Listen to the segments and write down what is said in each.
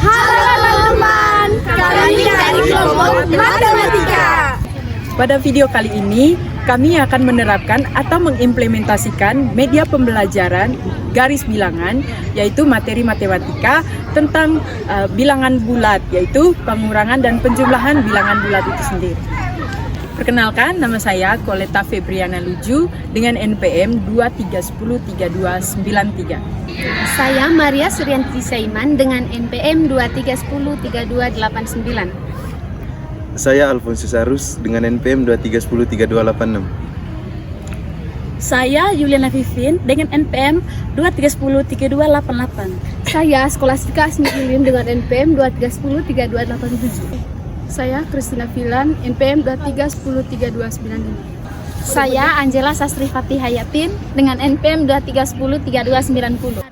Halo teman-teman, kami dari kelompok matematika. Pada video kali ini, kami akan menerapkan atau mengimplementasikan media pembelajaran garis bilangan, yaitu materi matematika tentang bilangan bulat, yaitu pengurangan dan penjumlahan bilangan bulat itu sendiri. Perkenalkan, nama saya Koleta Febriana Luju dengan NPM 23103293. Saya Maria Suryanti Saiman dengan NPM 23103289. Saya Alfonsus Arus dengan NPM 23103286. Saya Yuliana Vivin dengan NPM 23103288. Saya Skolastika Asmilin dengan NPM 23103287. Saya Kristina Filan, NPM 23103295. Saya Angela Sastri Fatih Hayatin dengan NPM 23103290.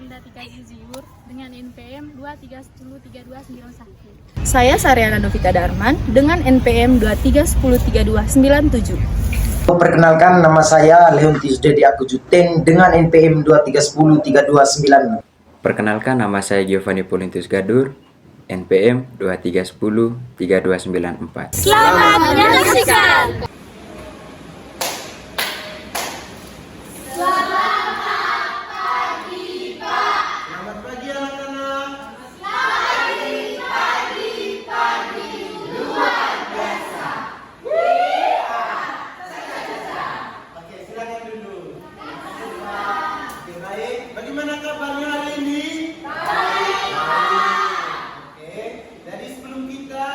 Dengan NPM 23103291. Saya Saryana Novita Darman dengan NPM 23103297. Perkenalkan, nama saya Leontius Dedi Akujuten dengan NPM 23103296. Perkenalkan, nama saya Giovanni Polintus Gadur, NPM 23103294. Selamat menyaksikan. Bagaimana kabarnya hari ini? Baik. Oke, jadi sebelum kita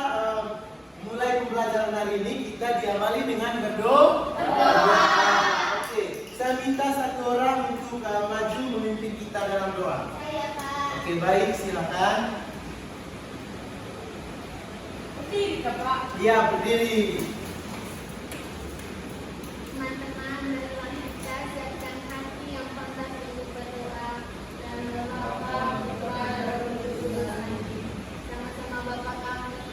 mulai pembelajaran hari ini, kita diawali dengan berdoa. Oke, saya minta satu orang untuk maju memimpin kita dalam doa. Oke, baik, silakan. Berdiri, Pak. Iya, berdiri. Teman-teman, marilah kita siapkan hati yang pantas untuk berdoa dan berdoa kepada sama-sama Bapa kami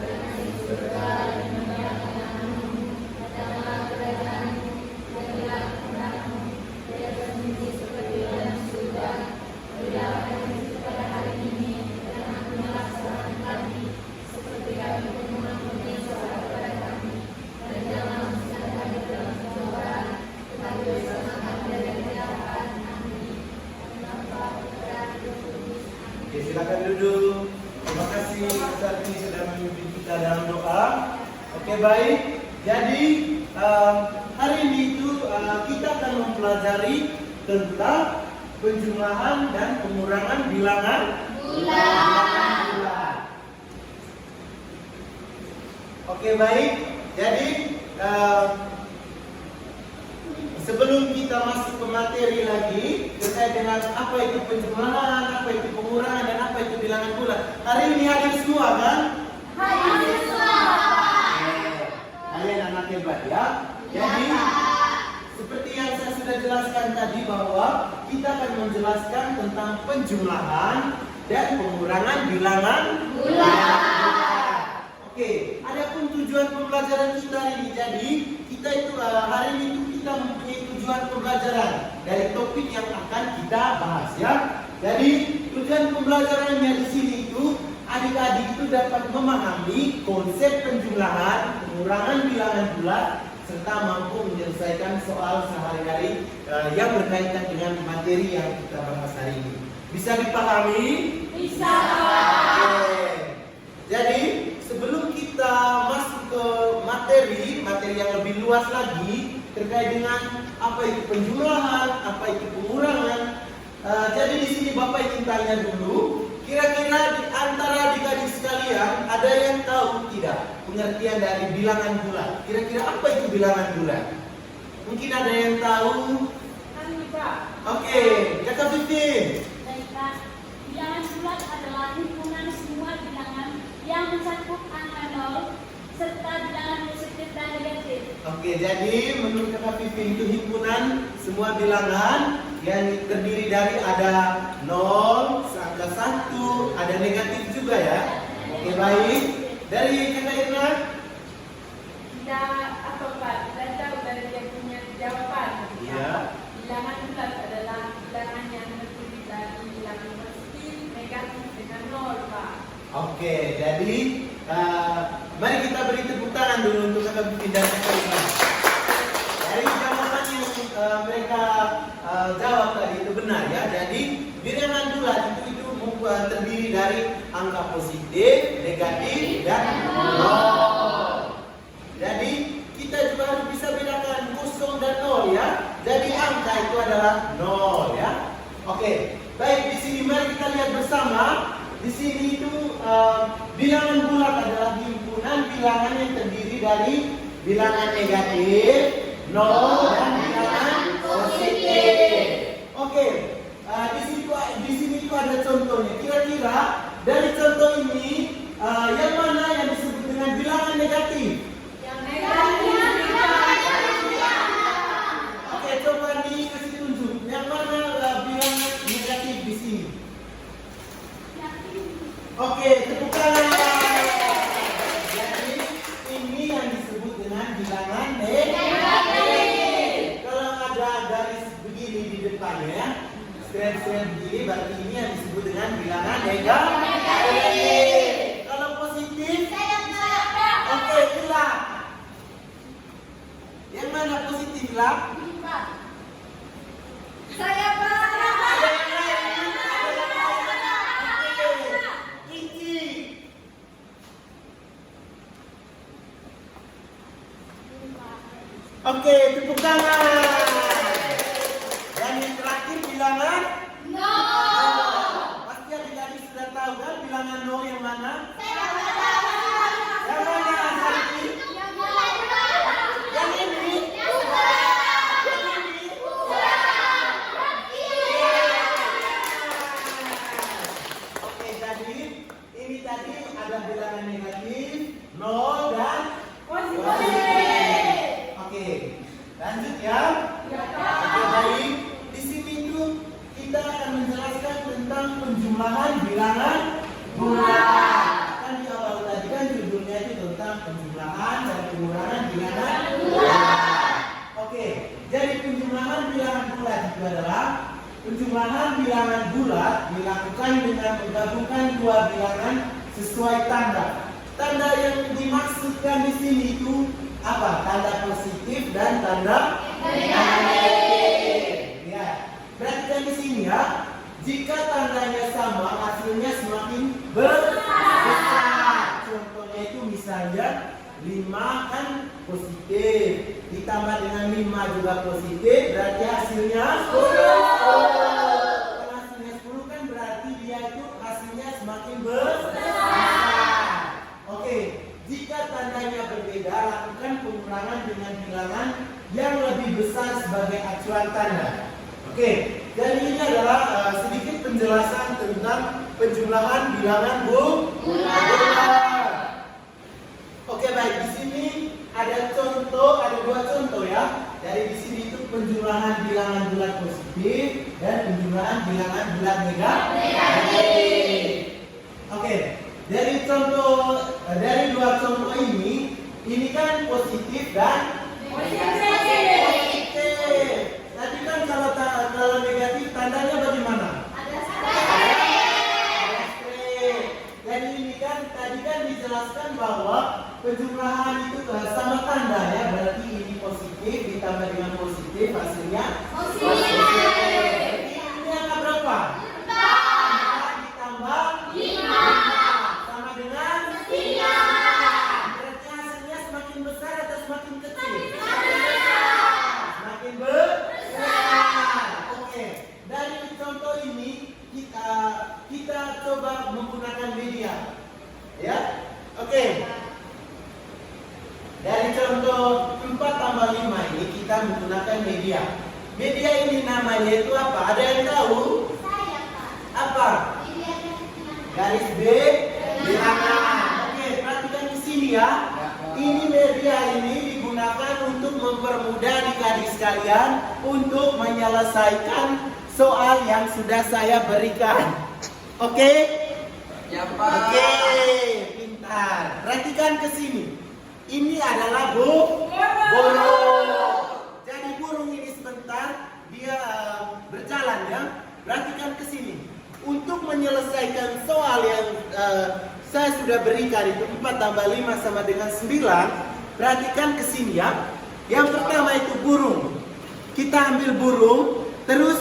yang di surga, dimuliakanmu, datanglah kerajaanmu, jadilah kehendakmu, biar bumi seperti dalam surga. Berilah kami pada hari ini dan ampunilah kesalahan kami, seperti kami pun mengampuni saudara kepada kami, dan jangan memasukkan kami ke dalam pencobaan, tetapi selamatkan kami dari kejahatan. Amin. Bapa, Putra, Roh Kudus. Oke, silakan duduk. Terima kasih Ustaz ini sudah memimpin kita dalam doa. Oke, baik. Jadi hari ini itu kita akan mempelajari tentang penjumlahan dan pengurangan bilangan bulat. Oke, baik. Jadi sebelum kita masuk ke materi lagi terkait dengan apa itu penjumlahan, apa itu pengurangan, dan apa itu bilangan bulat. Hari ini hadir semua kan? Hadir semua. Kalian anak hebat ya. Jadi seperti yang saya sudah jelaskan tadi bahwa kita akan menjelaskan tentang penjumlahan dan pengurangan bilangan bulat. Oke, adapun tujuan pembelajaran kita hari ini. Jadi kita itu hari ini kita mempunyai tujuan pembelajaran dari topik yang akan kita bahas ya. Jadi tujuan pembelajarannya di sini itu adik-adik itu dapat memahami konsep penjumlahan, pengurangan bilangan bulat, serta mampu menyelesaikan soal sehari-hari yang berkaitan dengan materi yang kita bahas hari ini. Bisa dipahami? Bisa. Jadi sebelum kita masuk ke materi yang lebih luas lagi terkait dengan apa itu penjumlahan, apa itu pengurangan. Jadi di sini Bapak ingin tanya dulu, kira-kira di antara adik-adik sekalian ada yang tahu tidak pengertian dari bilangan bulat? Kira-kira apa itu bilangan bulat? Mungkin ada yang tahu? Oke, Kakak Vivi. Baik, Pak. Bilangan bulat adalah himpunan semua bilangan yang mencakup angka 0 serta bilangan positif dan negatif. Oke, jadi menurut Kakak Vivi itu himpunan semua bilangan yang terdiri dari ada 0, angka 1, ada negatif juga ya. Oke, baik. Dari Kakak Irna? Tidak apa Pak, tidak jauh dari dia punya jawaban. Iya. Bilangan bulat adalah bilangan yang terdiri dari bilangan positif, negatif dengan 0, Pak. Oke, jadi mari kita beri tepuk tangan dulu untuk kakak Bibi dan kakak Iman. Dari jawaban yang mereka jawab tadi itu benar ya. Jadi bilangan bulat itu terdiri dari angka positif, negatif, dan nol. Jadi kita juga harus bisa bedakan kosong dan nol ya. Jadi angka itu adalah nol ya. Oke, baik di sini mari kita lihat bersama. Di sini itu bilangan bulat adalah himpunan bilangan yang terdiri dari bilangan negatif, nol, dan bilangan positif. Oke, di sini itu ada contohnya. Kira-kira dari contoh ini yang mana yang disebut dengan bilangan negatif? Yang negatif. Oke, coba dikasih tunjuk. Yang mana bilangan negatif di sini? Oke, tepuk tangan. Jadi ini yang disebut dengan bilangan negatif. Kalau ada garis begini di depannya, straight begini, berarti ini yang disebut dengan bilangan negatif. Kalau positif, oke, gelap. Yang mana positif gelap? Saya Pak. Oke, tepuk tangan. Dan yang terakhir bilangan nol. Pasti adik-adik sudah tahu kan bilangan nol yang mana? Yang mana Sarki? Yang ini? Yang ini? Oke, jadi ini tadi ada bilangan negatif, nol dan positif. Oke, lanjut ya. Oke, baik. Di sini itu kita akan menjelaskan tentang penjumlahan bilangan bulat. Kan di awal tadi kan judulnya itu tentang penjumlahan dan pengurangan bilangan bulat. Oke, jadi penjumlahan bilangan bulat itu adalah penjumlahan bilangan bulat dilakukan dengan menggabungkan dua bilangan sesuai tanda. Tanda yang dimaksudkan di sini itu apa? Tanda positif dan tanda negatif. Ya, perhatikan di sini ya. Jika tandanya sama, hasilnya semakin besar. Contohnya itu misalnya 5 kan positif, ditambah dengan 5 juga positif, berarti hasilnya 10. Kalau hasilnya 10 kan berarti dia itu hasilnya semakin besar. Oke. Jika tandanya berbeda, lakukan pengurangan dengan bilangan yang lebih besar sebagai acuan tanda. Oke, jadi ini adalah sedikit penjelasan tentang penjumlahan bilangan bulat. Oke, baik. Di sini ada contoh, ada dua contoh ya. Dari di sini itu penjumlahan bilangan bulat positif dan penjumlahan bilangan bulat negatif. Oke. Dari dua contoh ini kan positif dan positif. Tadi kan kalau negatif tandanya bagaimana? Ada straight. Jadi ini kan tadi kan dijelaskan bahwa penjumlahan itu sama tanda ya, berarti ini positif ditambah dengan positif hasilnya positif. Ini angka berapa? 4 ditambah 5. Berarti hasilnya semakin besar atau semakin kecil? Semakin besar. Oke. Dari contoh ini kita coba menggunakan media. Ya. Oke. Dari contoh 4 tambah 5 ini kita menggunakan media. Media ini namanya itu apa? Ada yang tahu? Saya Pak. Apa? Garis B bilangan. Perhatikan di sini ya. Ini media ini digunakan untuk mempermudah adik-adik sekalian untuk menyelesaikan soal yang sudah saya berikan. Oke? Ya, Pak. Oke, pintar. Perhatikan ke sini. Ini adalah burung. Jadi burung ini sebentar dia berjalan ya. Perhatikan ke sini. Untuk menyelesaikan soal yang saya sudah berikan itu 4 tambah 5 sama dengan 9. Perhatikan ke sini ya. Yang pertama itu burung. Kita ambil burung, terus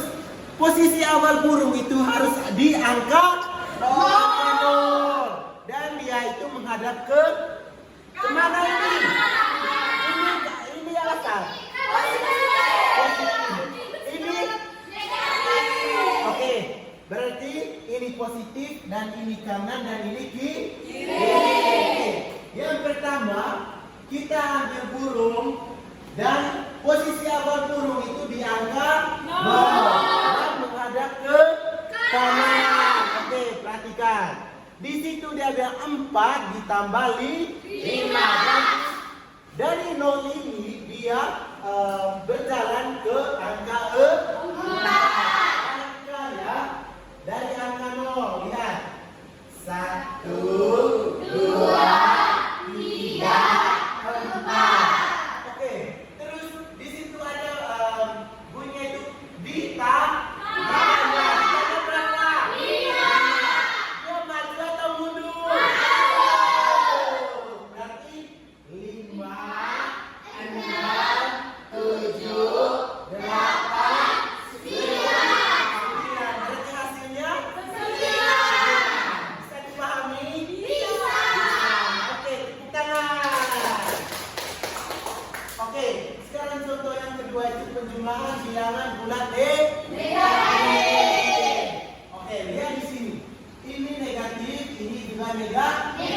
posisi awal burung itu harus di angka 0. Dan dia itu menghadap ke kemana ini? Ini apa? Ini oke, berarti ini positif dan ini kanan dan ini kiri. Oke. Yang pertama kita ambil burung dan posisi awal burung itu di angka 0 dan menghadap ke kanan. Oke, perhatikan. Di situ dia ada 4 ditambah 5. Dari 0 ini dia berjalan ke angka 4. Angka ya. Dari angka 0 lihat. 1, 2, 3, 4. Oke, terus di situ ada bunyinya itu ditambah. Ada berapa? 5. Dia maju atau mundur? Berarti 5, 6, 7, 8, 9. Berarti hasilnya 9. Bisa dipahami? Bisa. Oke, tepuk tangan. Oke, sekarang contoh yang kedua itu penjumlahan bilangan bulat negatif. Oke, lihat di sini. Ini negatif, ini juga negatif.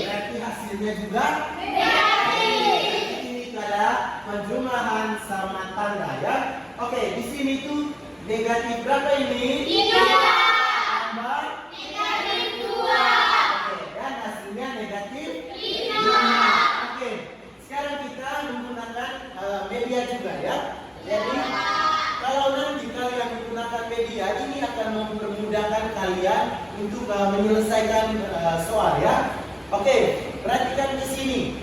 Berarti hasilnya juga negatif. Ini adalah penjumlahan sama tanda ya. Oke, di sini tuh negatif berapa ini? 3. Tambah negatif 2. Oke, dan hasilnya negatif 5. Oke, sekarang kita menggunakan media juga ya. Jadi kalau nanti kalian menggunakan media ini akan mempermudahkan kalian untuk menyelesaikan soal ya. Oke, perhatikan di sini.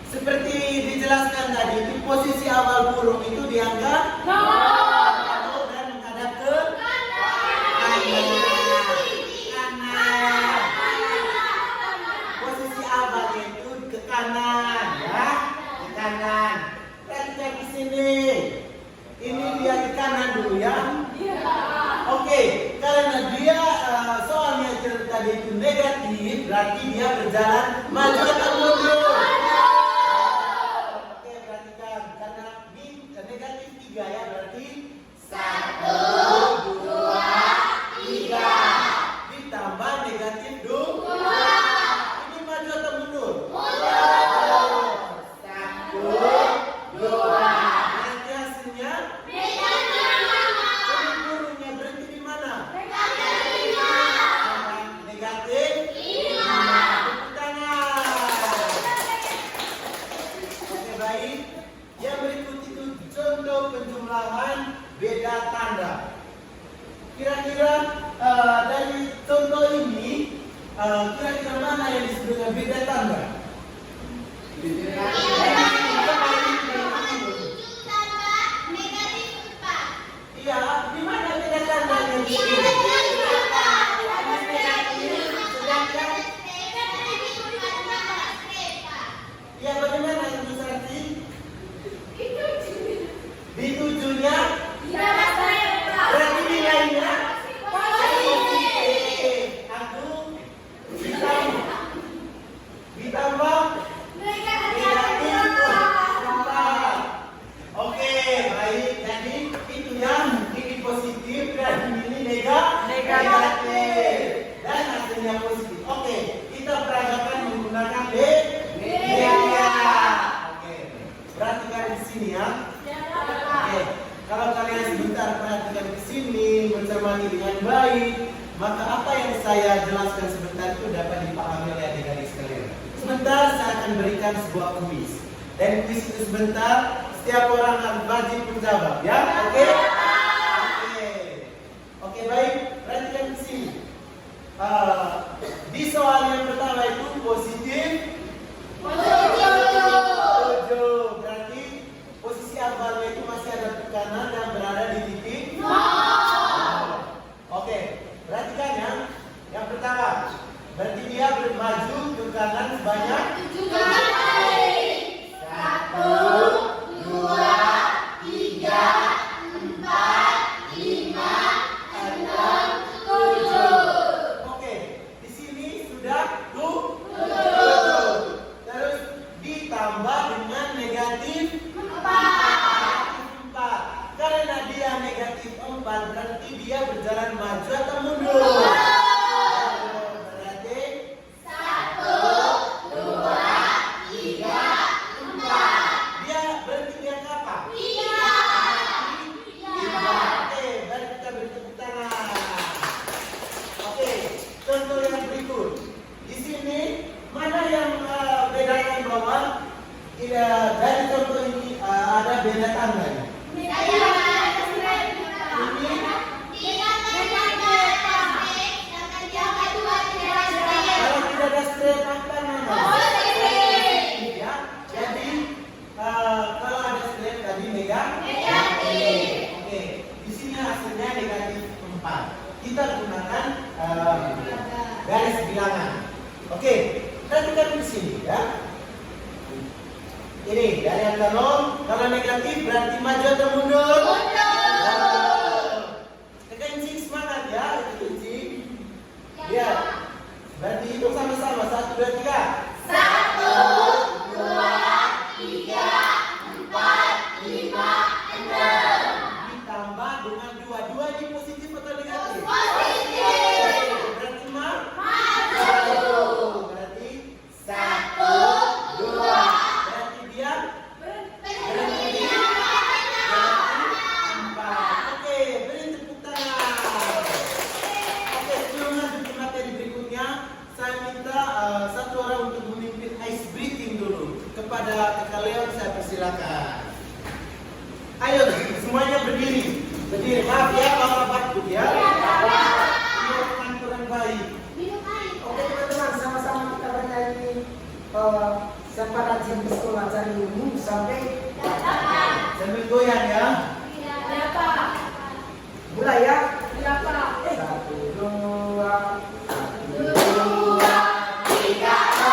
Seperti dijelaskan tadi, itu posisi awal burung itu diangkat 0 dan menghadap ke kanan. Posisi awalnya itu ke kanan ya, ke kanan. Perhatikan di sini. Ini dia di kanan dulu ya. Oke, karena dia soalnya tadi itu negatif, berarti dia berjalan maju atau mundur. Oke, perhatikan karena negatif 3 ya, berarti 1, 2, 3 ditambah negatif 2. Ini maju atau mundur? Mundur. 1, 2. Nanti hasilnya burungnya berhenti di mana? Negatif 5. Tepuk tangan. Oke, baik. Yang berikut itu contoh penjumlahan beda tanda. Kira-kira dari contoh ini kira-kira mana yang disebut dengan beda tanda? Iya, di mana beda tandanya? Iya, bagaimana itu Santi? Di 7-nya? Berarti nilainya? Aku ditambah negatif 4. Oke, baik. Jadi itu yang ini positif dan ini negatif. Dan hasilnya positif. Oke, kita peragakan menggunakan media. Oke, perhatikan di sini ya. Oke, kalau kalian sebentar perhatikan di sini, mencermati dengan baik, maka apa yang saya jelaskan sebentar itu dapat dipahami oleh adik-adik sekalian. Sebentar saya akan berikan sebuah kuis. Dan kuis itu sebentar, setiap orang harus wajib menjawab, ya? Oke? Oke, baik. Perhatikan di sini. Di soal yang pertama itu positif. 7. Berarti posisi awalnya itu masih ada tekanan yang berada di titik 0. Oke, perhatikan ya. Yang pertama, 4 berarti dia berjalan maju atau mundur? Berarti 1, 2, 3, 4. Dia berhenti di angka apa? 3. Oke, baru kita beri tepuk tangan. Oke, contoh yang berikut. Di sini mana yang bedakan bahwa dari contoh ini ada beda tanda? Kalau tidak ada straight apa namanya? Ya, jadi kalau ada straight tadi negatif. Oke, di sini hasilnya negatif 4. Kita gunakan garis bilangan. Oke, perhatikan di sini ya. Ini dari angka 0, kalau negatif berarti maju atau mundur? Mundur. Kencing semangat ya, kencing. Ya, berarti hitung sama-sama 1, 2, 3. 1, 2, 3, 4, 5, 6. Ditambah dengan 2. 2 ini positif atau negatif? Positif. Berarti maju. Berarti 1, 2. Kepada kalian saya persilakan. Ayo semuanya berdiri. Berdiri. Maaf ya kalau batuk ya. Ini kurang baik. Oke teman-teman, sama-sama kita bernyanyi siapa rajin di sekolah cari ilmu sampai sambil goyang ya. mulai ya. 1, 2, 3,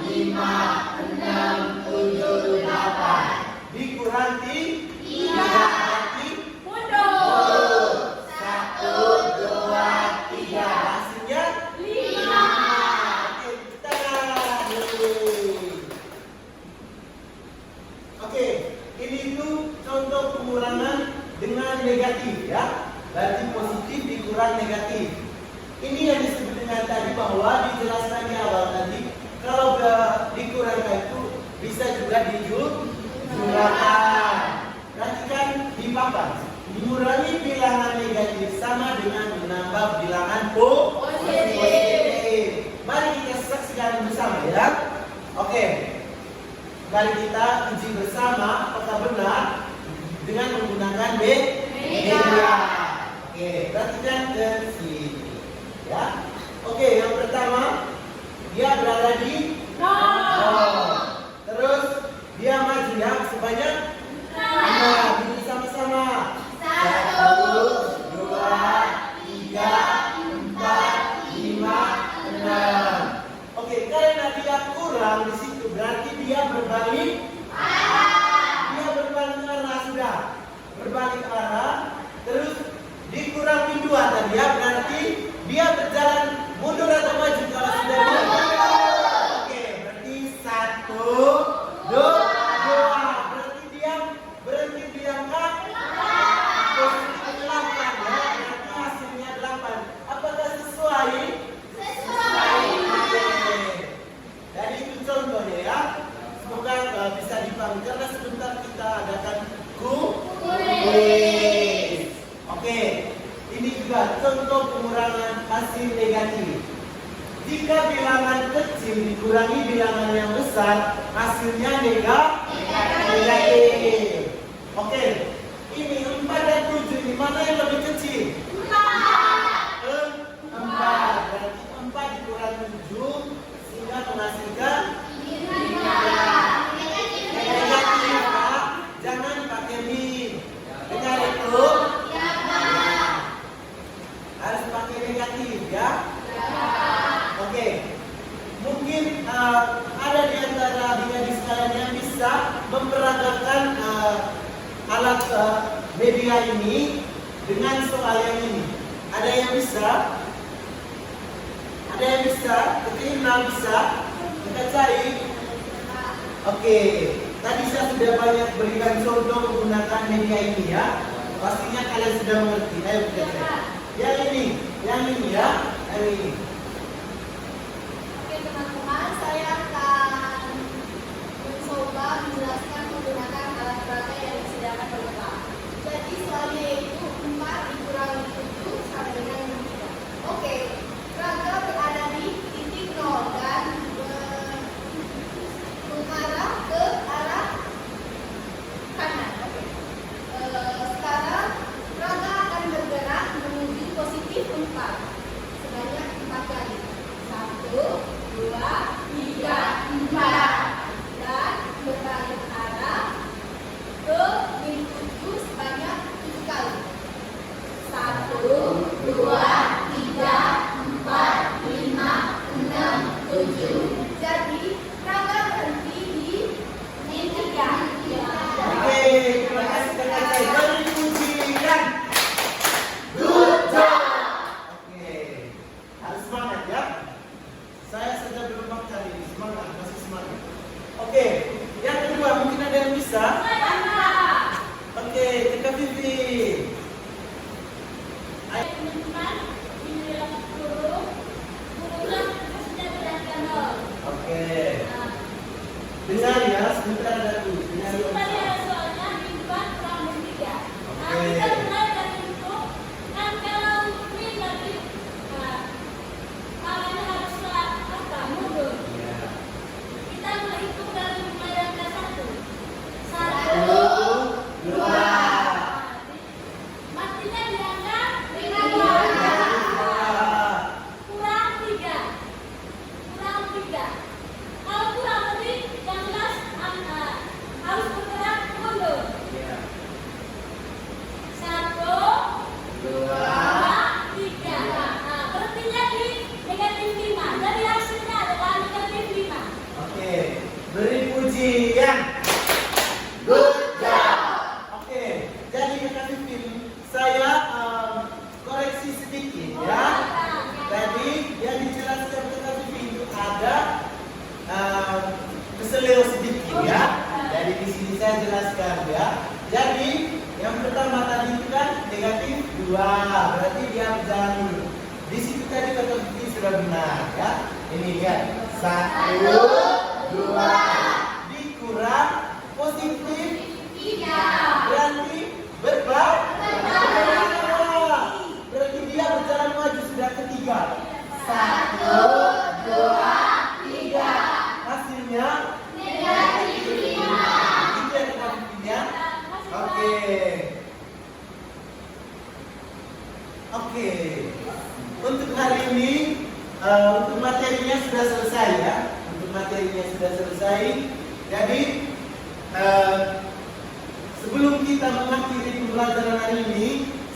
5. Ini itu contoh pengurangan dengan negatif ya. Berarti positif dikurang negatif. Ini yang disebut dengan tadi bahwa dijelaskan di awal tadi. Kalau dikurangkan itu bisa juga dijumlahkan. Perhatikan di papan. Mengurangi bilangan negatif sama dengan menambah bilangan positif. Mari kita saksikan bersama ya. Oke. Mari kita uji bersama apakah benar dengan menggunakan media. Oke, perhatikan ke sini ya. Oke, yang pertama dia berada di 0. Terus dia maju ya sebanyak 6. Bunyi sama-sama. 1, 2, 3, 4, 5, 6. Oke, karena dia kurang di situ berarti dia berbalik arah. Dia berbalik arah sudah. Berbalik arah. Terus dikurangi 2 tadi ya berarti dia berjalan mundur atau maju kalau sudah mundur. Oke, berarti 1, 2. Berarti dia berhenti di angka posisi 8 ya. Berarti hasilnya 8. Apakah sesuai? Jadi itu contohnya ya. Semoga bisa dipahami karena sebentar kita adakan kuis. Oke, ini juga contoh pengurangan hasil negatif. Jika bilangan kecil dikurangi bilangan yang besar, hasilnya negatif. Oke, ini 4 dan 7 ini mana yang lebih kecil? 4. Berarti 4 dikurangi 7 sehingga menghasilkan negatif. Jangan pakai min. Dengar itu? Harus pakai negatif ya. Oke. Mungkin ada di antara adik-adik sekalian yang bisa memperagakan alat media ini dengan soal yang ini. Ada yang bisa? Ada yang bisa? Ketika bisa, kita cari. Oke, tadi saya sudah banyak berikan contoh menggunakan media ini ya. Pastinya kalian sudah mengerti. Ayo kita cari. Yang ini ya, yang ini. Oke teman-teman, saya akan mencoba menjelaskan menggunakan alat peraga yang disediakan oleh Pak. Jadi soalnya itu 4 dikurangi 7 sama dengan 3. Oke, peraga berada di titik 0 dan mengarah ke arah kanan. Oke. Sekarang peraga akan bergerak menuju positif 4 sebanyak 4 kali. 1, 2, 3, 4 dan berbalik arah ke pintu 7 sebanyak 7 kali. 1, 2, 3, 4, 5, 6, 7. Jadi peraga berhenti di 3. Oke, terima kasih kakak. Beri pujian. Good job. Oke, harus semangat ya. Saya saja belum makan ini. Semangat, masih semangat. Oke, yang kedua mungkin ada yang bisa. Oke, kita Vivi. Ayo. Teman-teman, ini adalah guru sudah berada 0. Oke. Dengar ya, sebentar ada tuh. Dengar ya. Tadi ada soalnya mingguan kurang dari 3. Nah, Oke. kita mulai dari itu. Kan kalau ini tadi, awalnya harus mundur. Ya. Kita menghitung dari mulai dari angka 1. 1, 2. Matinya di angka 5. Kurang 3. Kalau kurang lebih yang jelas harus bergerak mundur. Ya. 1, 2, 3. Nah, berhentinya di negatif 5. Jadi hasilnya adalah negatif 5. Oke, beri pujian. Good job. Oke, jadi kakak Vivi, saya koreksi sedikit ya. Tadi yang dijelaskan kakak Vivi itu ada keseleo sedikit ya. Jadi di sini saya jelaskan ya. Jadi yang pertama tadi itu kan negatif 2, berarti dia berjalan dulu. Di situ tadi kata bukti sudah benar ya. Ini lihat 1, 2 dikurang positif 3, berarti berarti dia berjalan maju sudah ketiga. 1, 2, 3. Hasilnya negatif 5. Itu yang kita buktinya. Oke. Untuk hari ini, untuk materinya sudah selesai ya. Untuk materinya sudah selesai. Jadi sebelum kita mengakhiri pembelajaran hari ini,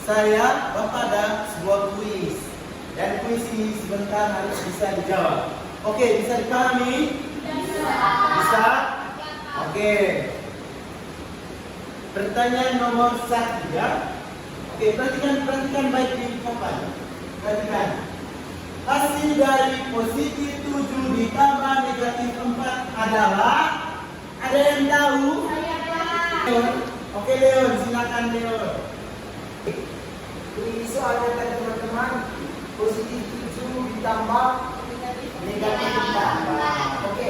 Bapak ada sebuah kuis. Dan kuis ini sebentar harus bisa dijawab. Oke, bisa dipahami? Bisa? Oke. Pertanyaan nomor 1 ya. Oke, perhatikan baik di papan. Perhatikan. Hasil dari positif 7 ditambah negatif 4 adalah, ada yang tahu? Oke Leon, silakan Leon. Ini soalnya tadi teman-teman, positif 7 ditambah negatif 4. Oke.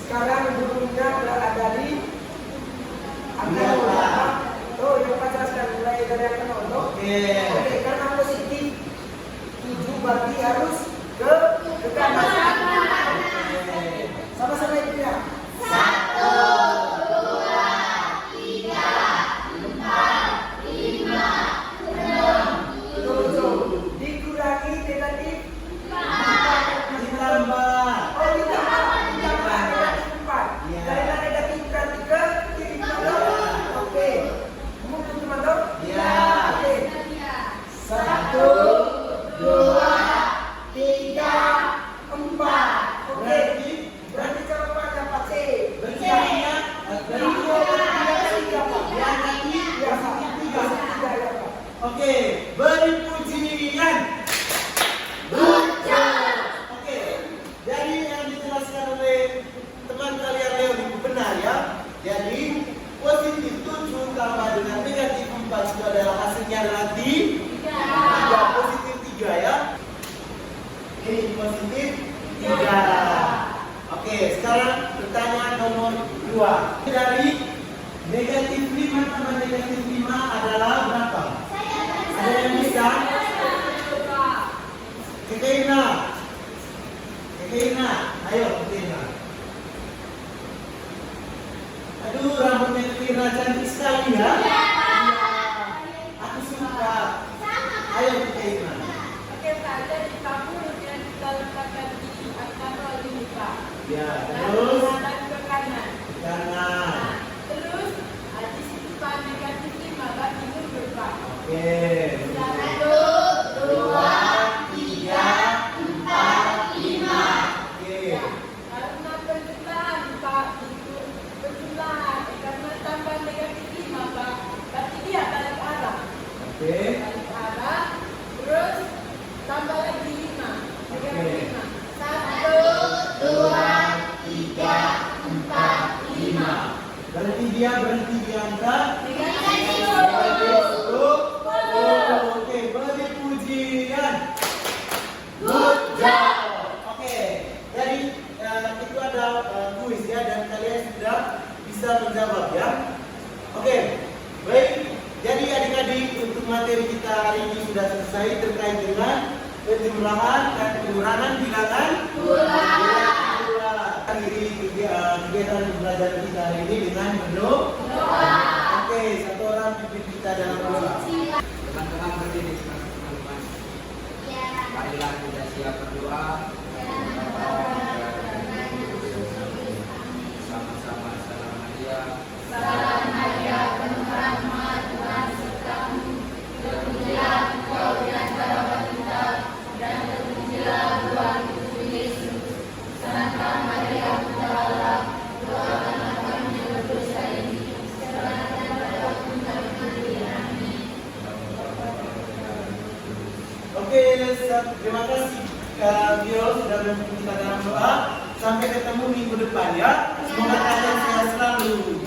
Sekarang gurunya berada di angka berapa? Oh, yang jelaskan mulai dari angka 0. Oke, karena positif 7 berarti harus ke kanan. Sama-sama itu ya. 1, 2, 3, 4, 5, 6, 7. Dikurangi negatif 4. Ditambah. Oh, ditambah negatif 4. Dari negatif berarti ke kiri kanan. Oke. Kamu teman-teman? Ya. Oke. 1, 2, 3, 4. Oke. Berarti jawaban dapat C. Berarti oke, beri pujian. Oke, jadi yang dijelaskan oleh teman kalian Leon itu benar ya. Jadi positif 7 tambah dengan negatif 4 itu adalah hasilnya adalah 3, positif 3 ya. Ini positif 3. Oke, sekarang pertanyaan nomor 2. Dari negatif 5 tambah negatif 5 adalah berapa? Ada yang bisa? Kekena, ayo Kekena. Aduh, rambutnya Kekena cantik sekali ya. Aku suka. Ayo Kekena. Oke Pak, jadi kamu yang kita letakkan di angka 0 ini Pak. Ya, Lalu terus ke kanan. kanan. Terus di situ Pak negatif 5 berarti mundur Pak. Oke. 1, 2, 3, 4, 5. Oke. Karena penjumlahan Pak itu penjumlahan karena tambah negatif 5 Pak. Berarti dia balik arah. Oke. Balik arah. Terus tambah lagi 5. Negatif 5. 1, 2, 3, 4, 5. Berarti dia berhenti di angka Negatif 10. Oke, beri pujian. Good job. Oke, jadi itu ada kuis ya dan kalian sudah bisa menjawab ya. Oke, baik. Jadi adik-adik untuk materi kita hari ini sudah selesai terkait dengan penjumlahan dan pengurangan bilangan bulat. Akhiri kegiatan belajar kita hari ini dengan berdoa. Oke, satu orang pimpin kita dalam doa. Teman-teman berdiri teman-teman. Marilah kita siap berdoa. Sama-sama salam Maria. Salam Maria, penuh rahmat, Tuhan sertamu. Terpujilah engkau di antara wanita, dan terpujilah buah tubuh Yesus. Santa Maria, Bunda Allah, doakanlah kami yang berdosa ini, sekarang dan pada waktu kami mati. Amin. Oke, terima kasih Kak Bio sudah memimpin kita dalam doa. Sampai ketemu minggu depan ya. Semoga kalian sehat selalu.